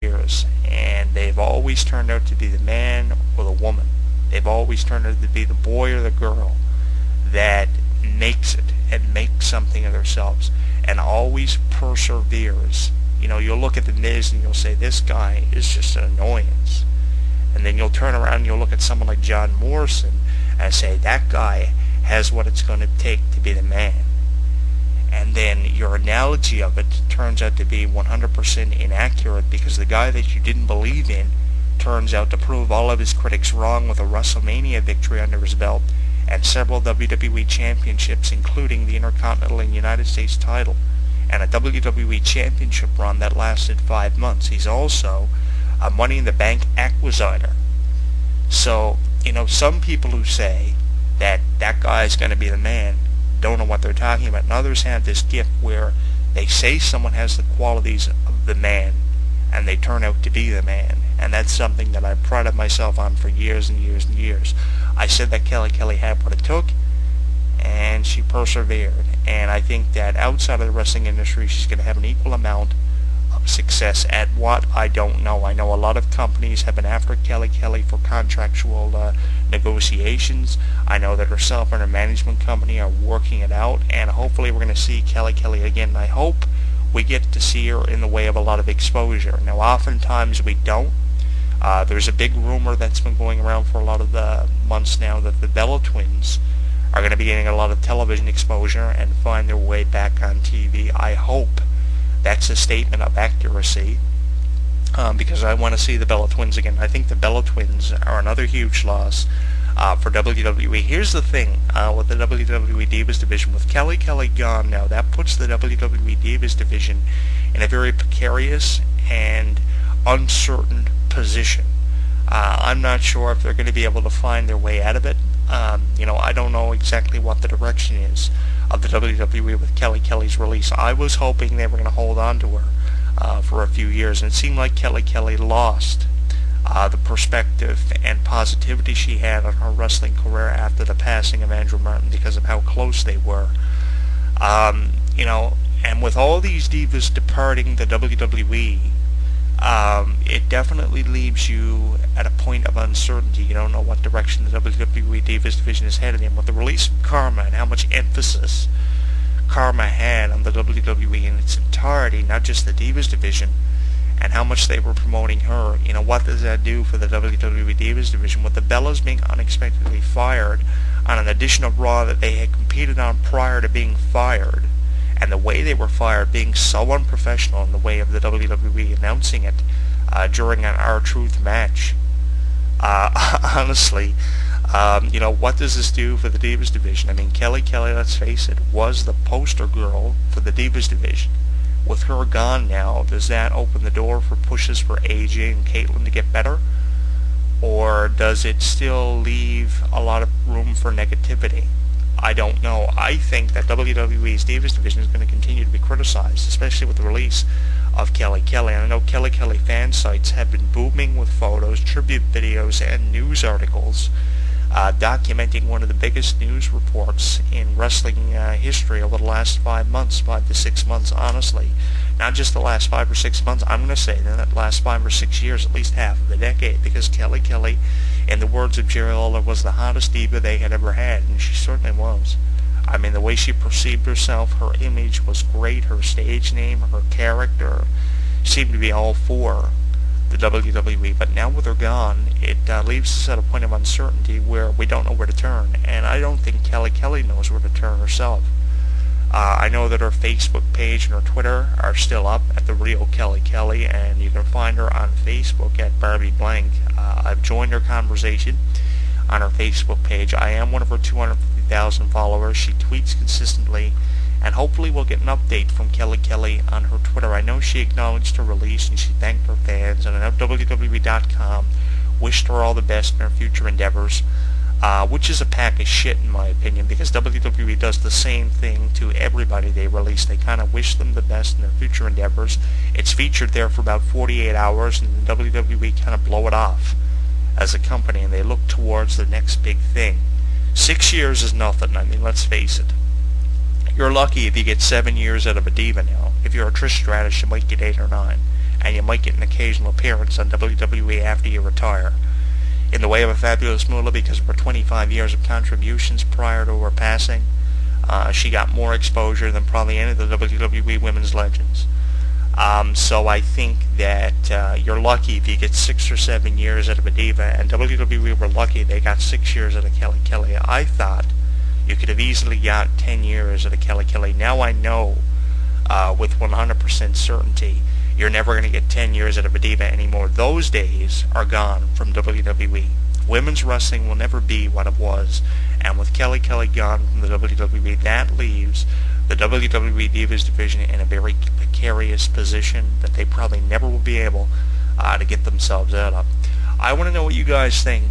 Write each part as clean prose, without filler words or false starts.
years, and they've always turned out to be the man or the woman. They've always turned out to be the boy or the girl that makes it and makes something of themselves and always perseveres. You'll look at the Miz and you'll say, this guy is just an annoyance. And then you'll turn around and you'll look at someone like John Morrison and say, that guy has what it's going to take to be the man. And then your analogy of it turns out to be 100% inaccurate, because the guy that you didn't believe in turns out to prove all of his critics wrong with a WrestleMania victory under his belt and several WWE championships, including the Intercontinental and United States title, and a WWE championship run that lasted 5 months. He's also a Money in the Bank acquisitor. So, some people who say that guy's going to be the man don't know what they're talking about, and others have this gift where they say someone has the qualities of the man, and they turn out to be the man. And that's something that I've prided myself on for years and years and years. I said that Kelly had what it took, and she persevered. And I think that outside of the wrestling industry, she's going to have an equal amount of success at what, I don't know. I know a lot of companies have been after Kelly for contractual negotiations. I know that herself and her management company are working it out, and hopefully we're going to see Kelly again. And I hope we get to see her in the way of a lot of exposure. Now, oftentimes we don't. There's a big rumor that's been going around for a lot of the months now that the Bella twins are going to be getting a lot of television exposure and find their way back on TV. I hope that's a statement of accuracy, because I want to see the Bella twins again. I think the Bella twins are another huge loss for WWE. Here's the thing with the WWE Divas division. With Kelly gone now, that puts the WWE Divas division in a very precarious and uncertain position. I'm not sure if they're going to be able to find their way out of it. I don't know exactly what the direction is of the WWE with Kelly's release. I was hoping they were going to hold on to her for a few years, and it seemed like Kelly lost the perspective and positivity she had on her wrestling career after the passing of Andrew Martin, because of how close they were. And with all these divas departing the WWE, it definitely leaves you at a point of uncertainty. You don't know what direction the WWE Divas division is headed in. With the release of Karma and how much emphasis Karma had on the WWE in its entirety, not just the Divas division, and how much they were promoting her, what does that do for the WWE Divas division? With the Bellas being unexpectedly fired on an edition of Raw that they had competed on prior to being fired, and the way they were fired being so unprofessional in the way of the WWE announcing it during an R-Truth match. Honestly, what does this do for the Divas division? I mean, Kelly, let's face it, was the poster girl for the Divas division. With her gone now, does that open the door for pushes for AJ and Caitlyn to get better? Or does it still leave a lot of room for negativity? I don't know. I think that WWE's Divas division is going to continue to be criticized, especially with the release of Kelly. And I know Kelly fan sites have been booming with photos, tribute videos, and news articles documenting one of the biggest news reports in wrestling history over the last 5 months, 5 to 6 months, honestly. Not just the last 5 or 6 months, I'm going to say that the last 5 or 6 years, at least half of the decade, because Kelly, in the words of Jerry Lawler, was the hottest diva they had ever had, and she certainly was. I mean, the way she perceived herself, her image was great, her stage name, her character seemed to be all for the WWE. But now with her gone, it leaves us at a point of uncertainty where we don't know where to turn, and I don't think Kelly knows where to turn herself. I know that her Facebook page and her Twitter are still up at The Real Kelly, and you can find her on Facebook at Barbie Blank. I've joined her conversation on her Facebook page. I am one of her 250,000 followers. She tweets consistently, and hopefully we'll get an update from Kelly on her Twitter. I know she acknowledged her release and she thanked her fans, and I know WWE.com wished her all the best in her future endeavors. Which is a pack of shit in my opinion, because WWE does the same thing to everybody they release. They kind of wish them the best in their future endeavors. It's featured there for about 48 hours, and the WWE kind of blow it off as a company, and they look towards the next big thing. 6 years is nothing. I mean, let's face it. You're lucky if you get 7 years out of a diva now. If you're a Trish Stratus, you might get 8 or 9. and you might get an occasional appearance on WWE after you retire. In the way of a fabulous moolah, because of her 25 years of contributions prior to her passing, she got more exposure than probably any of the WWE women's legends. So I think that you're lucky if you get 6 or 7 years out of a diva, and WWE were lucky they got 6 years out of Kelly Kelly. I thought you could have easily got 10 years out of Kelly Kelly. Now I know with 100% certainty you're never going to get 10 years out of a diva anymore. Those days are gone from WWE. Women's wrestling will never be what it was, and with Kelly Kelly gone from the WWE, that leaves the WWE Divas division in a very precarious position that they probably never will be able to get themselves out of. I want to know what you guys think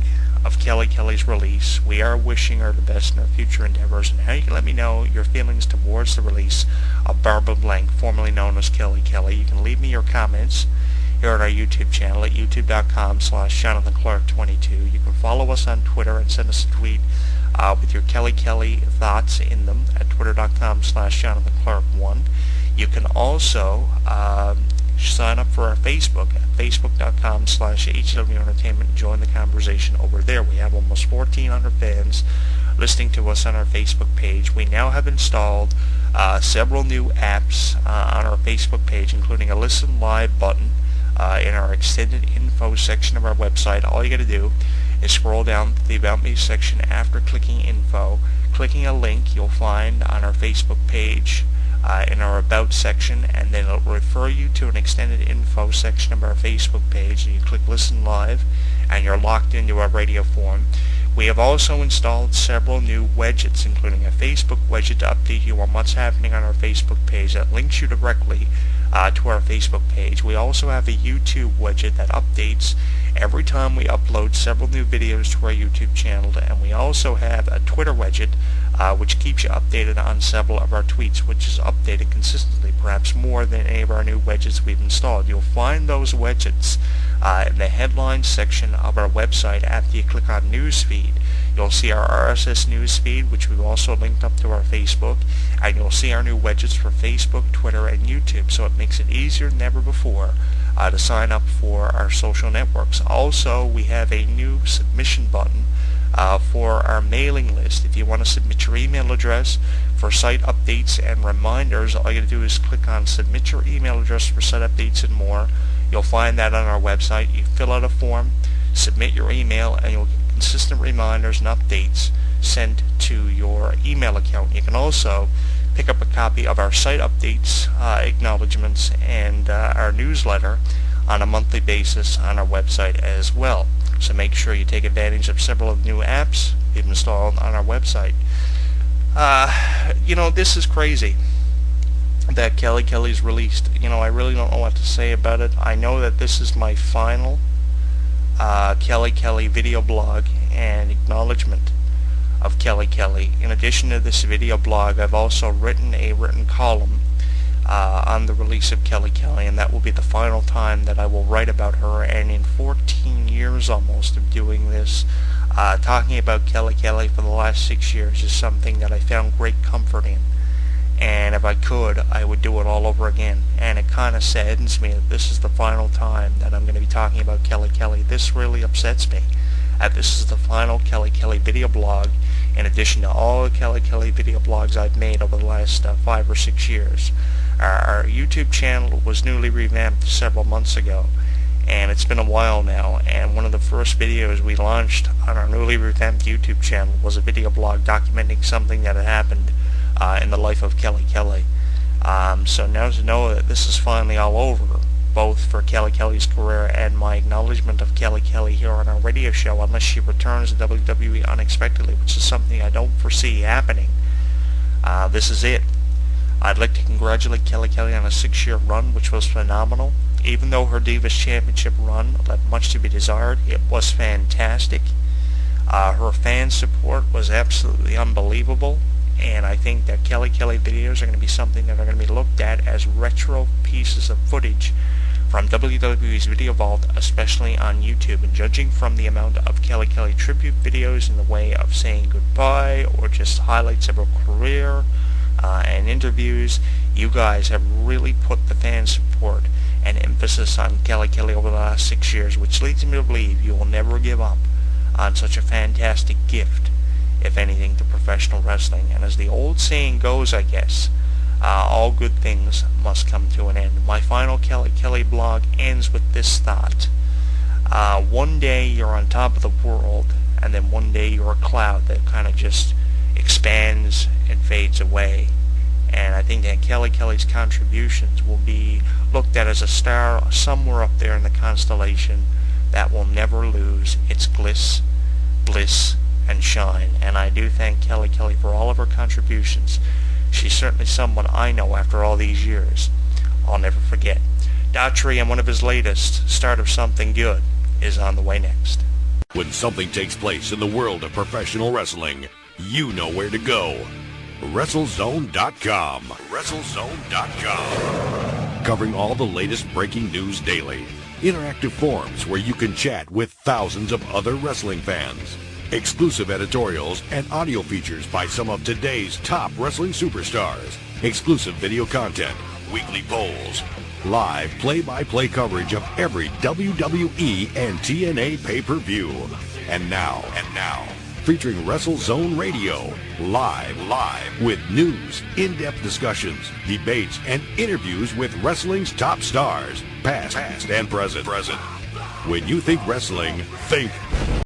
of Kelly Kelly's release. We are wishing her the best in her future endeavors, and how you can let me know your feelings towards the release of Barbara Blank, formerly known as Kelly Kelly. You can leave me your comments here on our YouTube channel at youtube.com/JonathanClarke22. You can follow us on Twitter and send us a tweet with your Kelly Kelly thoughts in them at twitter.com/JonathanClarke1. You can also sign up for our Facebook at facebook.com/HW Entertainment and join the conversation over there. We have almost 1,400 fans listening to us on our Facebook page. We now have installed several new apps on our Facebook page, including a Listen Live button in our extended info section of our website. All you got to do is scroll down to the About Me section after clicking info, clicking a link you'll find on our Facebook page in our About section, and then it'll refer you to an extended info section of our Facebook page, and you click Listen Live, and you're locked into our radio form. We have also installed several new widgets, including a Facebook widget to update you on what's happening on our Facebook page that links you directly to our Facebook page. We also have a YouTube widget that updates every time we upload several new videos to our YouTube channel, and we also have a Twitter widget which keeps you updated on several of our tweets, which is updated consistently, perhaps more than any of our new widgets we've installed. You'll find those widgets in the headlines section of our website. After you click on Newsfeed, you'll see our RSS newsfeed, which we've also linked up to our Facebook, and you'll see our new widgets for Facebook, Twitter, and YouTube, so it makes it easier than ever before to sign up for our social networks. Also, we have a new submission button for our mailing list. If you want to submit your email address for site updates and reminders, all you got to do is click on Submit Your Email Address for Site Updates and More. You'll find that on our website. You fill out a form, submit your email, and you'll get consistent reminders and updates sent to your email account. You can also pick up a copy of our site updates, acknowledgments, and our newsletter on a monthly basis on our website as well. So make sure you take advantage of several of the new apps we've installed on our website. This is crazy that Kelly Kelly's released. I really don't know what to say about it. I know that this is my final Kelly Kelly video blog and acknowledgement of Kelly Kelly. In addition to this video blog, I've also written a written column on the release of Kelly Kelly, and that will be the final time that I will write about her. And in 14 years almost of doing this, talking about Kelly Kelly for the last 6 years is something that I found great comfort in. And if I could, I would do it all over again. And it kind of saddens me that this is the final time that I'm going to be talking about Kelly Kelly. This really upsets me. This is the final Kelly Kelly video blog, in addition to all the Kelly Kelly video blogs I've made over the last 5 or 6 years. Our YouTube channel was newly revamped several months ago, and it's been a while now, and one of the first videos we launched on our newly revamped YouTube channel was a video blog documenting something that had happened in the life of Kelly Kelly. So now to know that this is finally all over, both for Kelly Kelly's career and my acknowledgement of Kelly Kelly here on our radio show, unless she returns to WWE unexpectedly, which is something I don't foresee happening. This is it. I'd like to congratulate Kelly Kelly on a 6-year run, which was phenomenal. Even though her Divas Championship run left much to be desired, it was fantastic. Her fan support was absolutely unbelievable, and I think that Kelly Kelly videos are going to be something that are going to be looked at as retro pieces of footage from WWE's Video Vault, especially on YouTube. And judging from the amount of Kelly Kelly tribute videos in the way of saying goodbye or just highlights of her career, and interviews. You guys have really put the fan support and emphasis on Kelly over the last 6 years, which leads me to believe you will never give up on such a fantastic gift, if anything, to professional wrestling. And as the old saying goes, I guess, all good things must come to an end. My final Kelly blog ends with this thought. One day you're on top of the world, and then one day you're a cloud that kind of just expands and fades away. And I think that Kelly's contributions will be looked at as a star somewhere up there in the constellation that will never lose its bliss, and shine. And I do thank Kelly for all of her contributions. She's certainly someone I know after all these years I'll never forget. Daughtry and one of his latest, Start of Something Good, is on the way next. When something takes place in the world of professional wrestling, you know where to go. WrestleZone.com. WrestleZone.com. Covering all the latest breaking news daily. Interactive forums where you can chat with thousands of other wrestling fans. Exclusive editorials and audio features by some of today's top wrestling superstars. Exclusive video content, weekly polls, live play-by-play coverage of every WWE and TNA pay-per-view. And now, featuring WrestleZone Radio, live, with news, in-depth discussions, debates, and interviews with wrestling's top stars, past and present. When you think wrestling, think